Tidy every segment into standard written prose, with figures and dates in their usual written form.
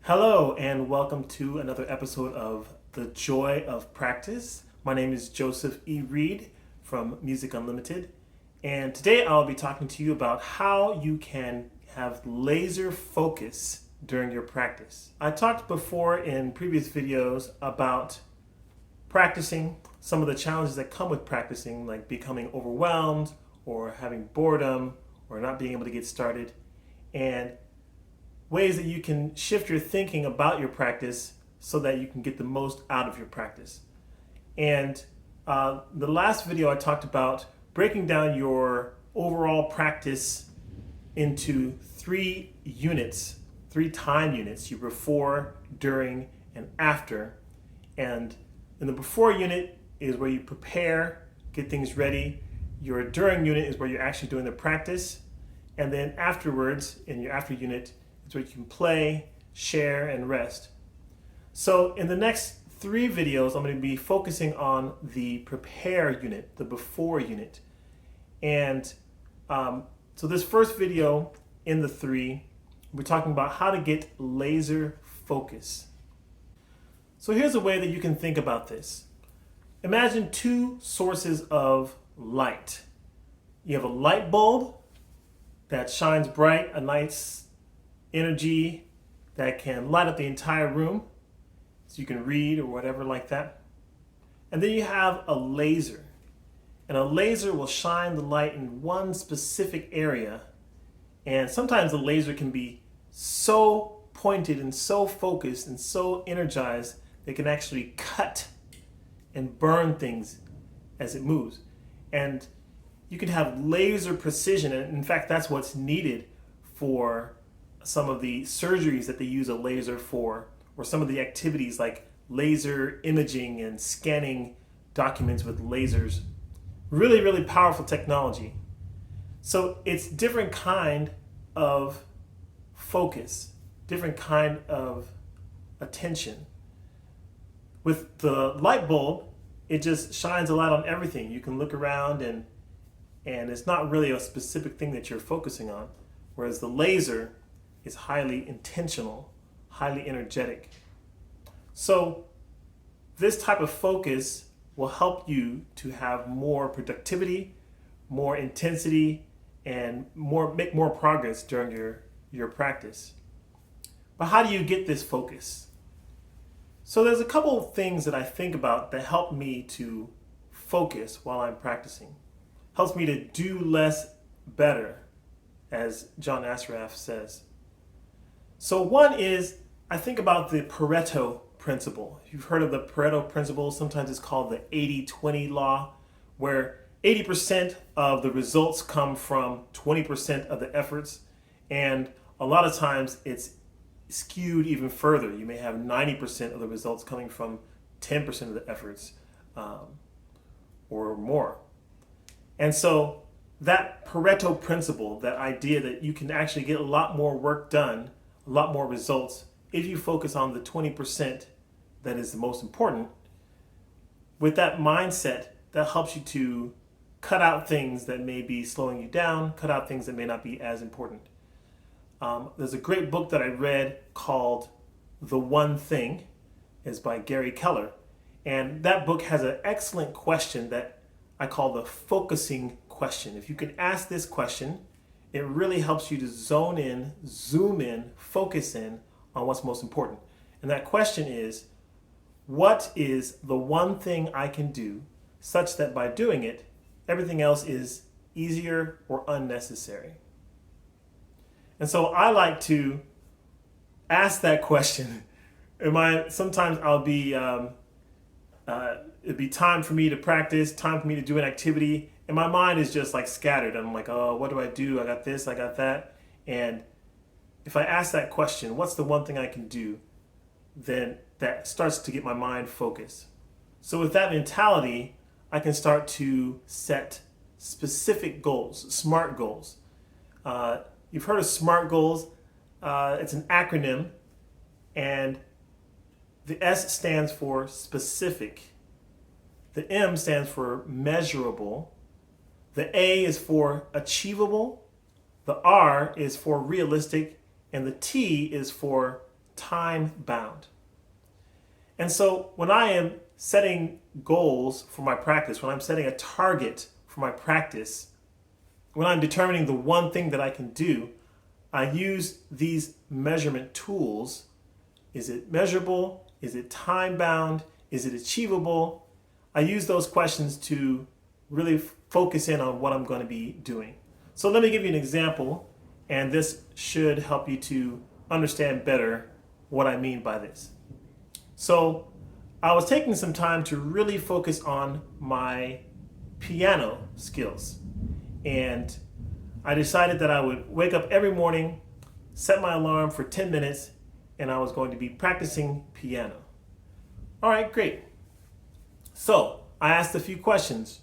Hello, and welcome to another episode of The Joy of Practice. My name is Joseph E. Reed from Music Unlimited, and today I'll be talking to you about how you can have laser focus during your practice. I talked before in previous videos about practicing, some of the challenges that come with practicing, like becoming overwhelmed or having boredom or not being able to get started, and ways that you can shift your thinking about your practice so that you can get the most out of your practice. And the last video I talked about breaking down your overall practice into three units, three time units: your before, during, and after. And in the before unit is where you prepare, get things ready. Your during unit is where you're actually doing the practice. And then afterwards, in your after unit, it's where you can play, share, and rest. So in the next three videos, I'm going to be focusing on the prepare unit, the before unit. And so this first video in the three, we're talking about how to get laser focus. So here's a way that you can think about this. Imagine two sources of light. You have a light bulb that shines bright, a nice energy that can light up the entire room so you can read or whatever like that. And then you have a laser. And a laser will shine the light in one specific area. And sometimes the laser can be so pointed and so focused and so energized that it can actually cut and burn things as it moves. And you can have laser precision. And in fact, that's what's needed for some of the surgeries that they use a laser for, or some of the activities like laser imaging and scanning documents with lasers. Really, really powerful technology. So it's different kind of focus, different kind of attention. With the light bulb, it just shines a light on everything. You can look around and it's not really a specific thing that you're focusing on. Whereas the laser is highly intentional, highly energetic. So this type of focus will help you to have more productivity, more intensity, and make more progress during your practice. But how do you get this focus? So there's a couple of things that I think about that help me to focus while I'm practicing. Helps me to do less better, as John Assaraf says. So one is, I think about the Pareto principle. If you've heard of the Pareto principle, sometimes it's called the 80-20 law, where 80% of the results come from 20% of the efforts. And a lot of times it's skewed even further. You may have 90% of the results coming from 10% of the efforts or more. And so that Pareto principle, that idea that you can actually get a lot more work done, a lot more results, if you focus on the 20% that is the most important, with that mindset, that helps you to cut out things that may be slowing you down, cut out things that may not be as important. There's a great book that I read called The One Thing. It's by Gary Keller. And that book has an excellent question that I call the focusing question. If you can ask this question, it really helps you to zone in, zoom in, focus in on what's most important. And that question is, what is the one thing I can do such that by doing it, everything else is easier or unnecessary? And so I like to ask that question. Sometimes I'll be, it'd be time for me to practice, time for me to do an activity, and my mind is just like scattered. I'm like, oh, what do? I got this, I got that. And if I ask that question, what's the one thing I can do? Then that starts to get my mind focused. So with that mentality, I can start to set specific goals, SMART goals. You've heard of SMART goals. It's an acronym, and the S stands for specific. The M stands for measurable. The A is for achievable. The R is for realistic. And the T is for time bound. And so when I am setting goals for my practice, when I'm setting a target for my practice, when I'm determining the one thing that I can do, I use these measurement tools. Is it measurable? Is it time bound? Is it achievable? I use those questions to really focus in on what I'm going to be doing. So let me give you an example, and this should help you to understand better what I mean by this. So I was taking some time to really focus on my piano skills, and I decided that I would wake up every morning, set my alarm for 10 minutes, and I was going to be practicing piano. All right, great. So I asked a few questions.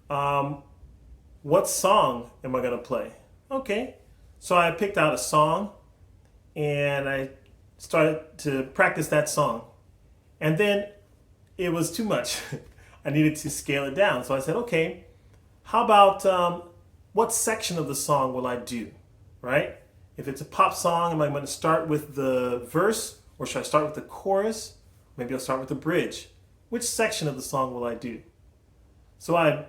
What song am I going to play? Okay. So I picked out a song and I started to practice that song. And then it was too much. I needed to scale it down. So I said, okay, how about what section of the song will I do, right? If it's a pop song, am I going to start with the verse, or should I start with the chorus? Maybe I'll start with the bridge. Which section of the song will I do? So I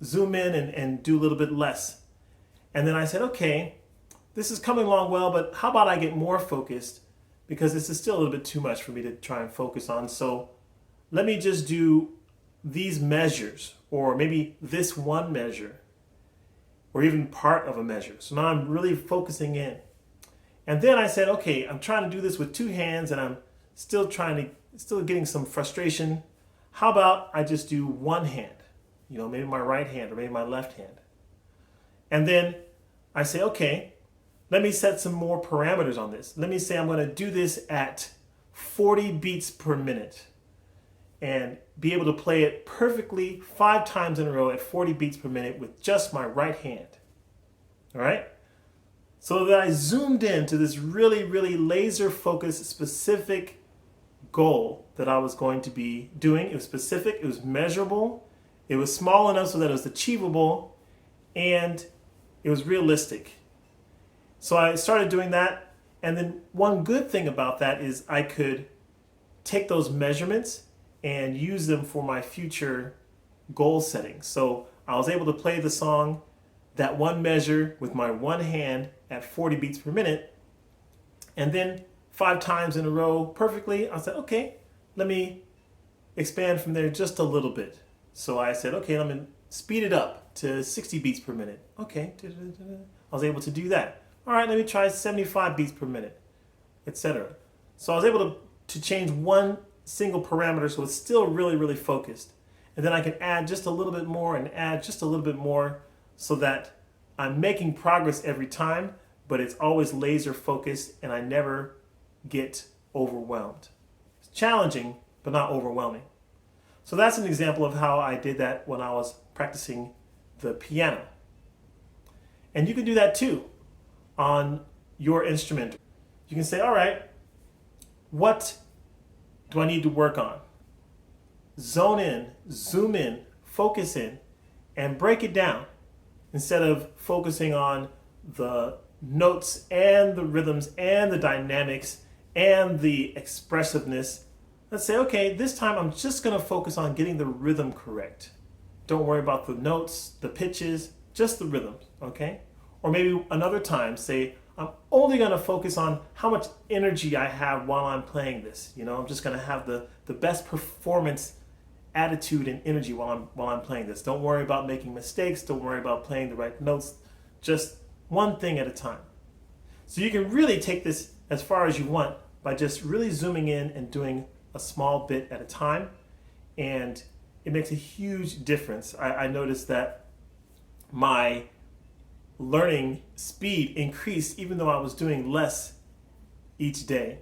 zoom in and do a little bit less. And then I said, okay, this is coming along well, but how about I get more focused, because this is still a little bit too much for me to try and focus on. So let me just do these measures, or maybe this one measure, or even part of a measure. So now I'm really focusing in. And then I said, okay, I'm trying to do this with two hands and I'm still getting some frustration. How about I just do one hand? Maybe my right hand or maybe my left hand. And then I say, okay, let me set some more parameters on this. Let me say I'm going to do this at 40 beats per minute and be able to play it perfectly 5 times in a row at 40 beats per minute with just my right hand. All right? So that I zoomed in to this really, really laser focused, specific goal that I was going to be doing. It was specific, it was measurable, it was small enough so that it was achievable, and it was realistic. So I started doing that, and then one good thing about that is I could take those measurements and use them for my future goal setting. So I was able to play the song, that one measure with my one hand at 40 beats per minute, and then 5 times in a row perfectly. I said, okay, let me expand from there just a little bit. So I said, okay, let me speed it up to 60 beats per minute. Okay, I was able to do that. All right, let me try 75 beats per minute, etc. So I was able to change one single parameter so it's still really, really focused. And then I can add just a little bit more and add just a little bit more so that I'm making progress every time, but it's always laser focused and I never get overwhelmed. It's challenging, but not overwhelming. So that's an example of how I did that when I was practicing the piano. And you can do that too on your instrument. You can say, all right, what do I need to work on? Zone in, zoom in, focus in, and break it down. Instead of focusing on the notes and the rhythms and the dynamics and the expressiveness, let's say, okay, this time I'm just going to focus on getting the rhythm correct. Don't worry about the notes, the pitches, just the rhythms, okay? Or maybe another time, say, I'm only going to focus on how much energy I have while I'm playing this. I'm just going to have the best performance attitude and energy while I'm playing this. Don't worry about making mistakes. Don't worry about playing the right notes. Just one thing at a time. So you can really take this as far as you want by just really zooming in and doing a small bit at a time. And it makes a huge difference. I noticed that my learning speed increased even though I was doing less each day.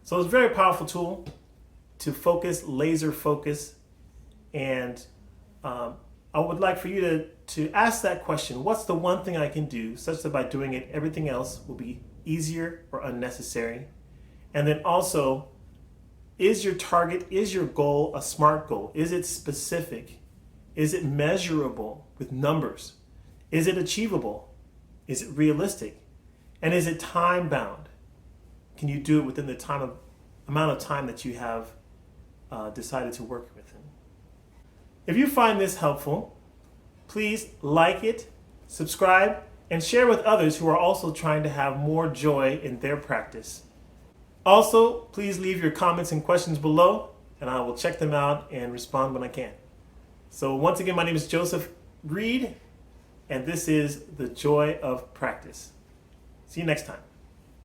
So it's a very powerful tool to focus, laser focus. And I would like for you to ask that question, what's the one thing I can do such that by doing it, everything else will be easier or unnecessary? And then also, is your target, is your goal a SMART goal? Is it specific? Is it measurable with numbers? Is it achievable? Is it realistic? And is it time bound? can you do it within the amount of time that you have decided to work within. If you find this helpful, please like it, subscribe, and share with others who are also trying to have more joy in their practice. Also, please leave your comments and questions below, and I will check them out and respond when I can. So once again, my name is Joseph Reed, and this is The Joy of Practice. See you next time.